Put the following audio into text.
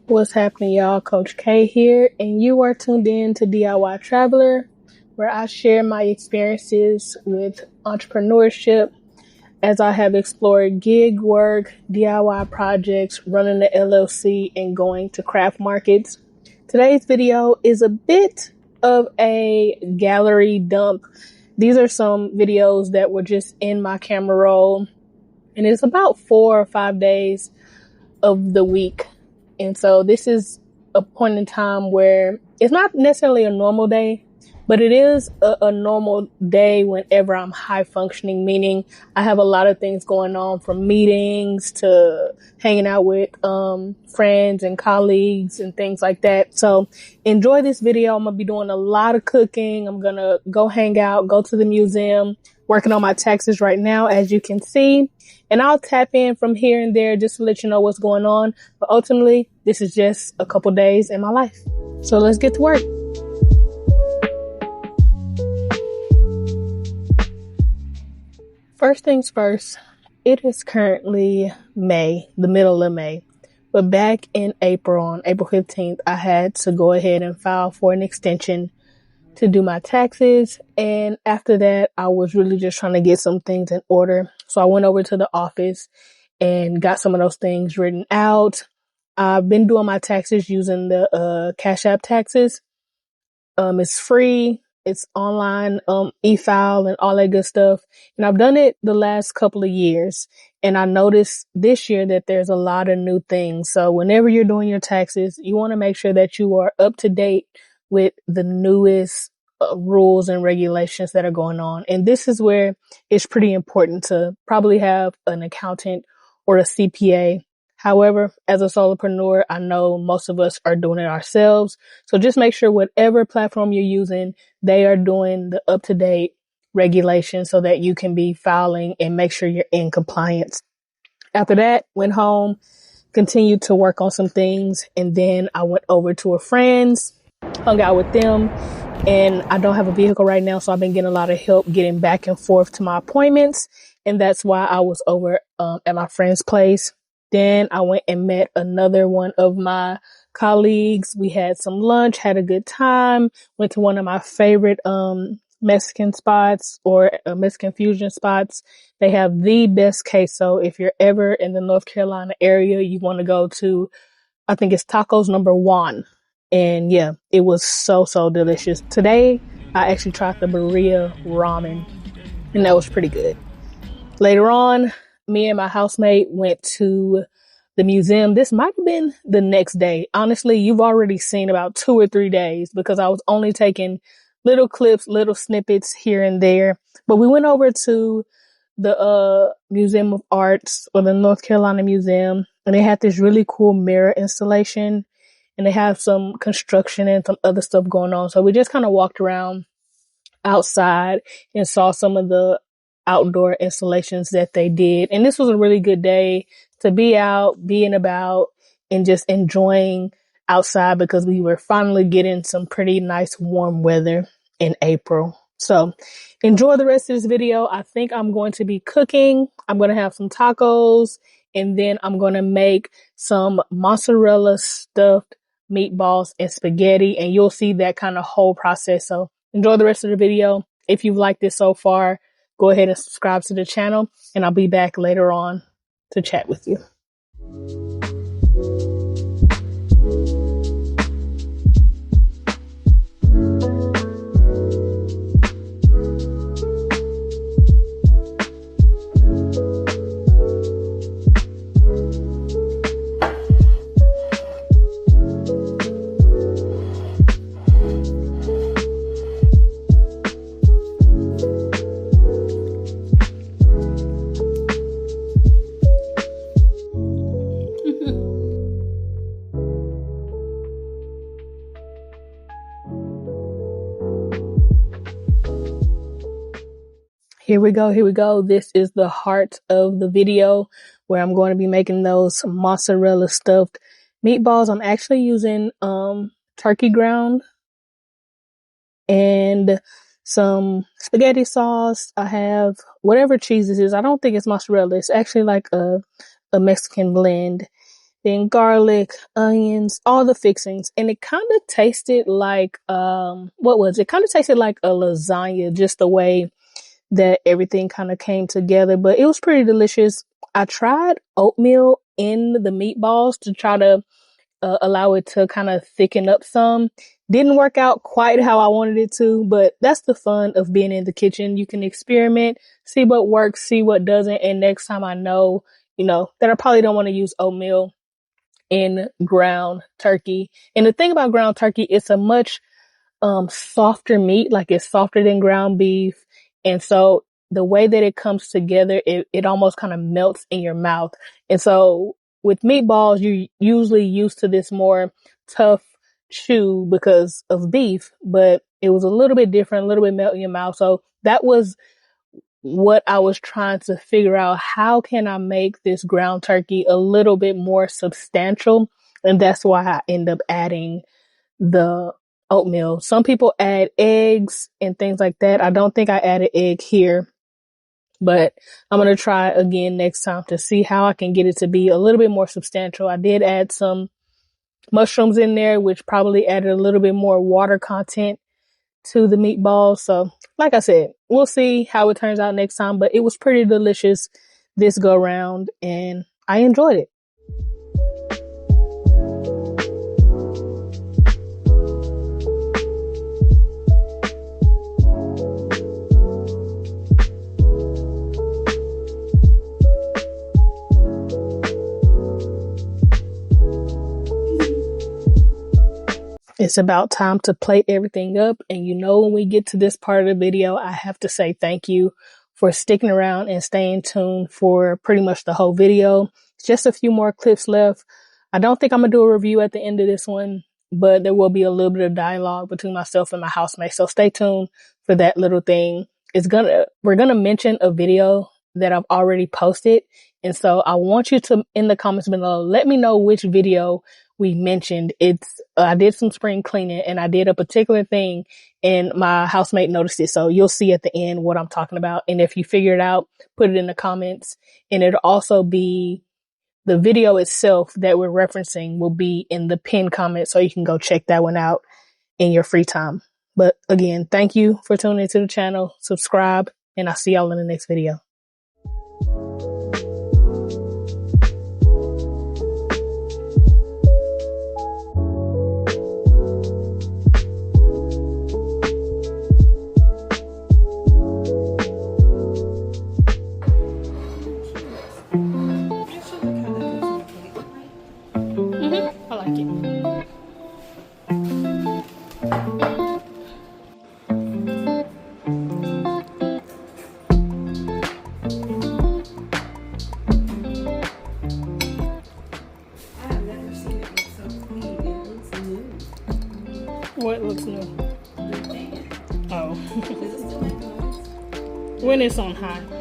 What's happening, y'all? Coach K here, and you are tuned in to DIY Traveler, where I share my experiences with entrepreneurship as I have explored gig work, DIY projects, running the LLC, and going to craft markets. Today's video is a bit of a gallery dump. These are some videos that were just in my camera roll, and it's about 4 or 5 days of the week. And so this is a point in time where it's not necessarily a normal day, but it is a normal day whenever I'm high functioning, meaning I have a lot of things going on, from meetings to hanging out with friends and colleagues and things like that. So enjoy this video. I'm going to be doing a lot of cooking. I'm going to go hang out, go to the museum, working on my taxes right now, as you can see. And I'll tap in from here and there just to let you know what's going on. But ultimately, this is just a couple days in my life. So let's get to work. First things first, it is currently May, the middle of May. But back in April, on April 15th, I had to go ahead and file for an extension to do my taxes. And after that, I was really just trying to get some things in order. So I went over to the office and got some of those things written out. I've been doing my taxes using the Cash App taxes. It's free. It's online, e-file and all that good stuff. And I've done it the last couple of years. And I noticed this year that there's a lot of new things. So whenever you're doing your taxes, you want to make sure that you are up to date with the newest rules and regulations that are going on. And this is where it's pretty important to probably have an accountant or a CPA. However, as a solopreneur, I know most of us are doing it ourselves. So just make sure whatever platform you're using, they are doing the up-to-date regulations so that you can be filing and make sure you're in compliance. After that, went home, continued to work on some things, and then I went over to a friend's, hung out with them. And I don't have a vehicle right now, so I've been getting a lot of help getting back and forth to my appointments. And that's why I was over at my friend's place. Then I went and met another one of my colleagues. We had some lunch, had a good time, went to one of my favorite Mexican spots, or Mexican fusion spots. They have the best queso. If you're ever in the North Carolina area, you want to go to, I think it's Tacos Number 1. And yeah, it was so delicious. Today, I actually tried the birria ramen, and that was pretty good. Later on, me and my housemate went to the museum. This might have been the next day. Honestly, you've already seen about 2 or 3 days because I was only taking little clips, little snippets here and there. But we went over to the Museum of Arts, or the North Carolina Museum, and they had this really cool mirror installation. And they have some construction and some other stuff going on. So we just kind of walked around outside and saw some of the outdoor installations that they did. And this was a really good day to be out, being about, and just enjoying outside because we were finally getting some pretty nice warm weather in April. So enjoy the rest of this video. I think I'm going to be cooking. I'm going to have some tacos, and then I'm going to make some mozzarella stuffed meatballs and spaghetti, and you'll see that kind of whole process. So enjoy the rest of the video. If you've liked this so far, go ahead and subscribe to the channel, and I'll be back later on to chat with you. Here we go. Here we go. This is the heart of the video where I'm going to be making those mozzarella stuffed meatballs. I'm actually using turkey ground and some spaghetti sauce. I have whatever cheese this is. I don't think it's mozzarella. It's actually like a Mexican blend. Then garlic, onions, all the fixings. And it kind of tasted like, what was it? Kind of tasted like a lasagna, just the way that everything kind of came together, but it was pretty delicious. I tried oatmeal in the meatballs to try to allow it to kind of thicken up some. Didn't work out quite how I wanted it to, but that's the fun of being in the kitchen. You can experiment, see what works, see what doesn't, and next time I know, that I probably don't want to use oatmeal in ground turkey. And the thing about ground turkey, it's a much softer meat, like it's softer than ground beef. And so the way that it comes together, it almost kind of melts in your mouth. And so with meatballs, you're usually used to this more tough chew because of beef, but it was a little bit different, a little bit melt in your mouth. So that was what I was trying to figure out. How can I make this ground turkey a little bit more substantial? And that's why I end up adding the oatmeal. Some people add eggs and things like that. I don't think I added egg here, but I'm going to try again next time to see how I can get it to be a little bit more substantial. I did add some mushrooms in there, which probably added a little bit more water content to the meatballs. So like I said, we'll see how it turns out next time, but it was pretty delicious this go round and I enjoyed it. It's about time to plate everything up. And when we get to this part of the video, I have to say thank you for sticking around and staying tuned for pretty much the whole video. It's just a few more clips left. I don't think I'm going to do a review at the end of this one, but there will be a little bit of dialogue between myself and my housemate. So stay tuned for that little thing. We're going to mention a video that I've already posted. And so I want you to, in the comments below, let me know which video we mentioned. I did some spring cleaning and I did a particular thing and my housemate noticed it. So you'll see at the end what I'm talking about. And if you figure it out, put it in the comments, and it'll also be the video itself that we're referencing will be in the pinned comment. So you can go check that one out in your free time. But again, thank you for tuning into the channel, subscribe, and I'll see y'all in the next video. I like it. What looks new? Oh. When it's on high.